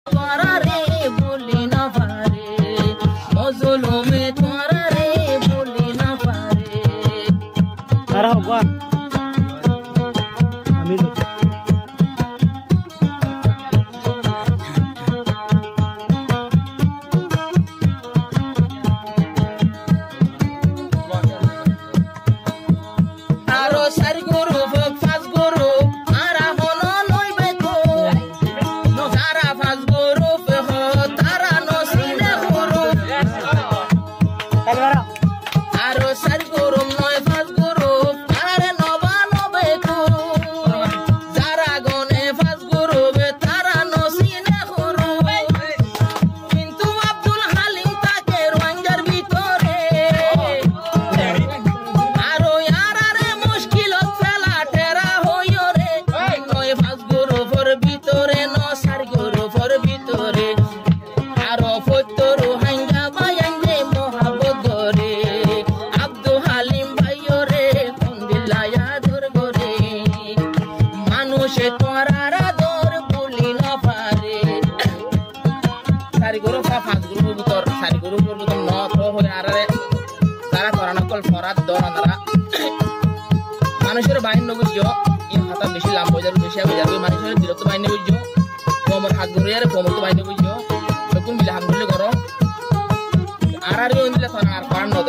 তোরা রে বলি না পারে মজলুমে তোরা রে বলি না পারে তারা হবা আমি আরো সারি গরু ফাঁস গরু আরা হলো নইবে তো যারা ফাঁস গরু তারা নসিনে গরু আরো সারি গরু নয় ফাঁস গরু আরে নবা নবে তো যারা গনে ফাঁস গরু তারা নসিনে গরু কিন্তু আব্দুল হালিম তাকে রোহিঙ্গার ভিতরে আরো ইয়ারারে মুশকিলত ফেলা টেরা হইও রে নয় ফাঁস গরু ফর ভিতরে ন সার গরু ফর ভিতরে আরো ফতো রোহিঙ্গা বায়াঙ্গে মোহাব্বত করে আব্দুল হালিম ভাইও রে কোন দিলায়া দর করে মানুষে তোরারা দর বলি না পারে সারি গরু ফাঁস গরু ভিতর সারি গরু ভিতর ন তো হয়ে আরে তারা করানো কল ফরাত দরানারা মানুষের বাহিনী বুঝছো ইন হাতা বেশি লাভ হয়ে যাবে বেশি হয়ে যাবে মানুষের দূরত্ব বাহিনী বুঝছো কোমর হাত ধরে আর কোমর তো বাহিনী বুঝছো তখন মিলে হাত ধরলে করো আর আর দিলে আর করার নদ